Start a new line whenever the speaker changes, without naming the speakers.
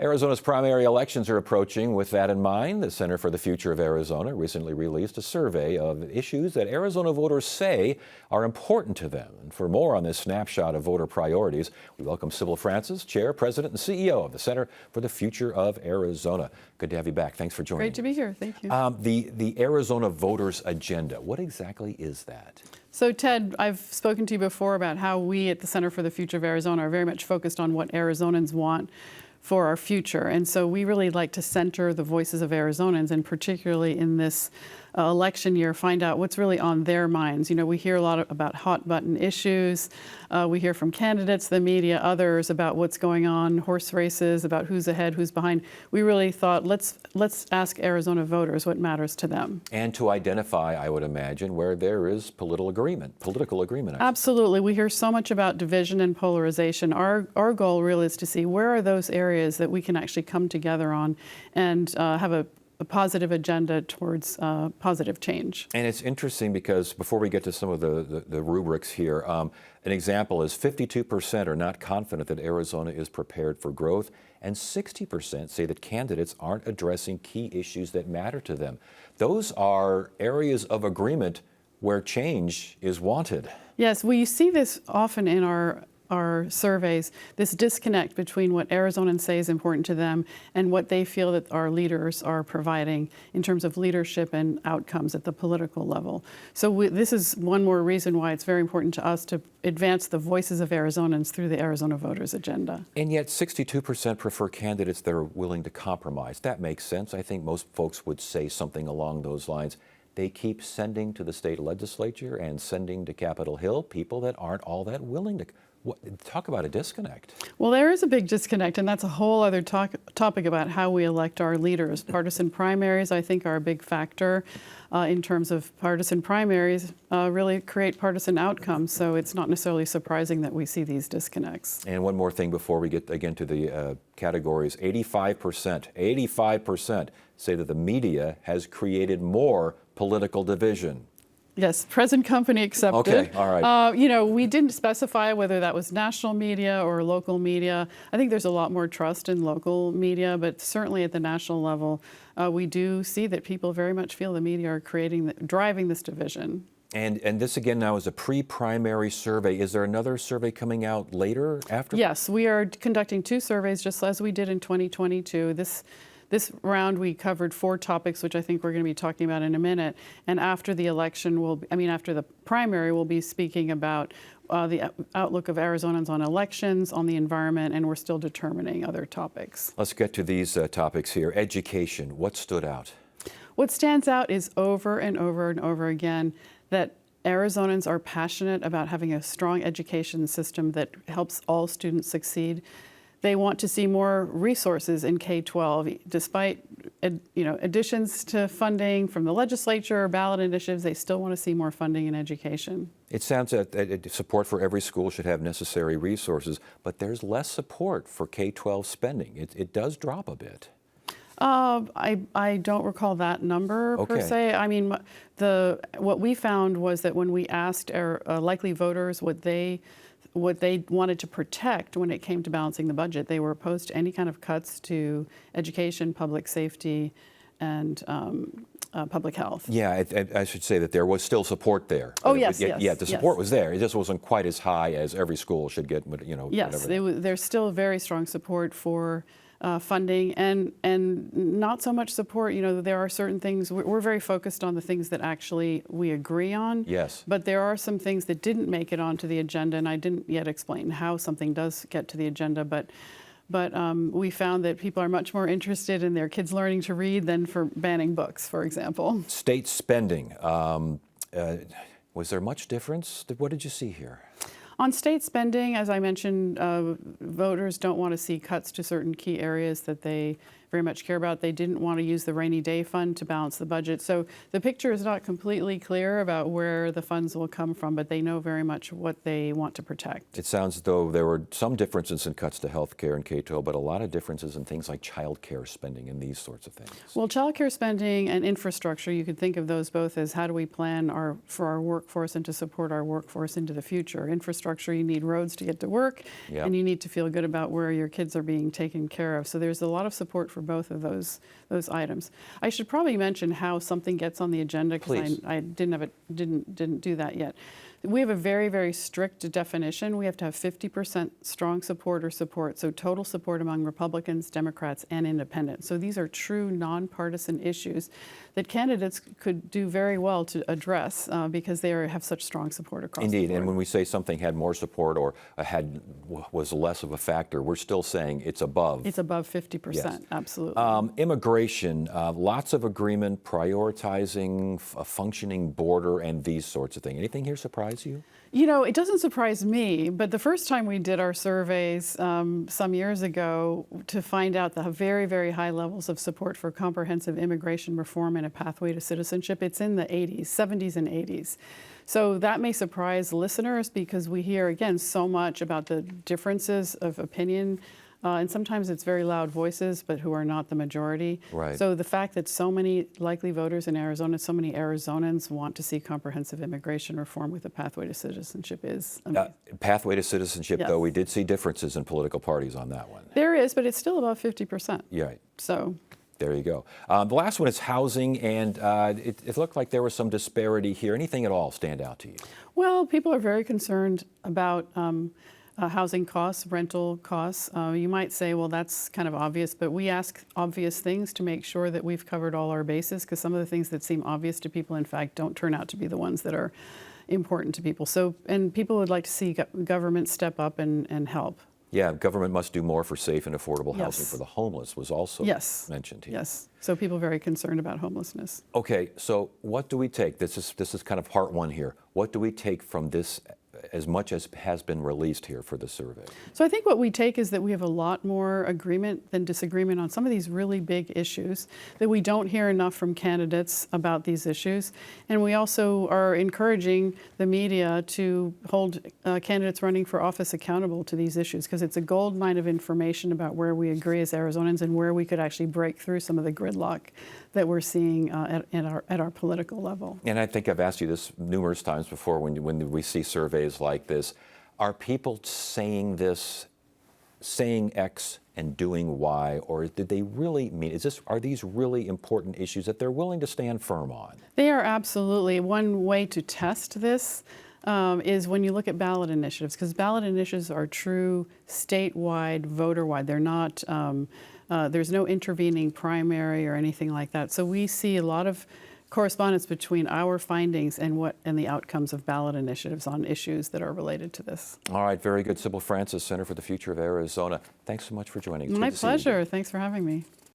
Arizona's primary elections are approaching. With that in mind, the Center for the Future of Arizona recently released a survey of issues that Arizona voters say are important to them. And for more on this snapshot of voter priorities, we welcome Sybil Francis, Chair, President, and CEO of the Center for the Future of Arizona. Good to have you back. Thanks for joining.
Great to be here. Thank you.
The Arizona Voters Agenda, what exactly is that?
So Ted, I've spoken to you before about how we at the Center for the Future of Arizona are very much focused on what Arizonans want for our future. And so we really like to center the voices of Arizonans, and particularly in this election year, find out what's really on their minds. You know, we hear a lot about hot button issues. We hear from candidates, the media, others about what's going on, horse races, about who's ahead, who's behind. We really thought, let's ask Arizona voters what matters to them.
And to identify, I would imagine, where there is political agreement.
Absolutely. We hear so much about division and polarization. Our goal really is to see where are those areas that we can actually come together on and have a positive agenda towards positive change.
And it's interesting because before we get to some of the rubrics here, an example is 52% are not confident that Arizona is prepared for growth, and 60% say that candidates aren't addressing key issues that matter to them. Those are areas of agreement where change is wanted.
Yes, we see this often in our surveys, this disconnect between what Arizonans say is important to them and what they feel that our leaders are providing in terms of leadership and outcomes at the political level. So this is one more reason why it's very important to us to advance the voices of Arizonans through the Arizona Voters Agenda.
And yet 62% prefer candidates that are willing to compromise. That makes sense. I think most folks would say something along those lines. They keep sending to the state legislature and sending to Capitol Hill people that aren't all that willing to. Talk about a disconnect.
Well, there is a big disconnect, and that's a whole other topic about how we elect our leaders. Partisan primaries, I think, are a big factor in terms of partisan primaries really create partisan outcomes, so it's not necessarily surprising that we see these disconnects.
And one more thing before we get again to the categories. 85% say that the media has created more political division.
Yes, present company accepted.
Okay, all right.
You know, we didn't specify whether that was national media or local media. I think there's a lot more trust in local media, but certainly at the national level, we do see that people very much feel the media are driving this division.
And this again now is a pre-primary survey. Is there another survey coming out later after?
Yes, we are conducting 2 surveys just as we did in 2022. This round we covered 4 topics, which I think we're going to be talking about in a minute. And after the election, after the primary, we'll be speaking about the outlook of Arizonans on elections, on the environment, and we're still determining other topics.
Let's get to these topics here. Education, what stood out?
What stands out is over and over and over again that Arizonans are passionate about having a strong education system that helps all students succeed. They want to see more resources in K-12, despite additions to funding from the legislature or ballot initiatives. They still want to see more funding in education.
It sounds that support for every school should have necessary resources, but there's less support for K-12 spending. It does drop a bit.
I don't recall that number per se. I mean, what we found was that when we asked our likely voters what they wanted to protect when it came to balancing the budget, they were opposed to any kind of cuts to education, public safety, and public health.
Yeah, I should say that there was still support there.
Oh, yes.
Yeah, the support was there. It just wasn't quite as high as every school should get,
Yes, there's still very strong support for funding and not so much support. You know, there are certain things, we're very focused on the things that actually we agree on.
Yes.
But there are some things that didn't make it onto the agenda, and I didn't yet explain how something does get to the agenda, but we found that people are much more interested in their kids learning to read than for banning books, for example.
State spending, was there much difference? What did you see here?
On state spending, as I mentioned, voters don't want to see cuts to certain key areas that they very much care about. They didn't want to use the rainy day fund to balance the budget. So the picture is not completely clear about where the funds will come from, but they know very much what they want to protect.
It sounds as though there were some differences in cuts to health care and K-12, but a lot of differences in things like child care spending and these sorts of things.
Well, child care spending and infrastructure, you could think of those both as how do we plan for our workforce and to support our workforce into the future. Infrastructure infrastructure, you need roads to get to work,
Yep.
and you need to feel good about where your kids are being taken care of. So there's a lot of support for both of those items. I should probably mention how something gets on the agenda
Please.
because I didn't do that yet. We have a very, very strict definition. We have to have 50% strong support or support, so total support among Republicans, Democrats, and independents. So these are true nonpartisan issues that candidates could do very well to address because they have such strong support across the
Indeed,
board.
and when we say something had more support or was less of a factor, we're still saying it's above.
It's above 50%,
Yes.
absolutely.
Immigration, lots of agreement, prioritizing a functioning border and these sorts of things. Anything here surprise you?
You know, it doesn't surprise me, but the first time we did our surveys some years ago to find out the very, very high levels of support for comprehensive immigration reform and a pathway to citizenship, it's in the 80s, 70s and 80s. So that may surprise listeners because we hear, again, so much about the differences of opinion. And sometimes it's very loud voices, but who are not the majority.
Right.
So the fact that so many likely voters in Arizona, so many Arizonans want to see comprehensive immigration reform with a pathway to citizenship is amazing.
Pathway to citizenship,
Yes.
though, we did see differences in political parties on that one.
There is, but it's still above 50%.
Yeah, right.
So
There you go. The last one is housing, and it looked like there was some disparity here. Anything at all stand out to you?
well, people are very concerned about housing costs, rental costs. You might say, well, that's kind of obvious, but we ask obvious things to make sure that we've covered all our bases because some of the things that seem obvious to people, in fact, don't turn out to be the ones that are important to people. So, and people would like to see government step up and help.
Yeah, government must do more for safe and affordable housing
Yes.
for the homeless was also
Yes.
mentioned here.
Yes. So people are very concerned about homelessness.
Okay, so what do we take? This is kind of part one here. What do we take from this as much as has been released here for the survey?
So I think what we take is that we have a lot more agreement than disagreement on some of these really big issues, that we don't hear enough from candidates about these issues. And we also are encouraging the media to hold candidates running for office accountable to these issues because it's a gold mine of information about where we agree as Arizonans and where we could actually break through some of the gridlock that we're seeing at our political level.
And I think I've asked you this numerous times before when we see surveys like this. Are people saying this, saying X and doing Y, or did they really mean, are these really important issues that they're willing to stand firm on?
They are absolutely. One way to test this is when you look at ballot initiatives, because ballot initiatives are true statewide, voter-wide. They're not, there's no intervening primary or anything like that. So we see a lot of correspondence between our findings and the outcomes of ballot initiatives on issues that are related to this.
All right, very good. Sybil Francis, Center for the Future of Arizona. Thanks so much for joining. It's
My
good to see you again.
pleasure. Thanks for having me.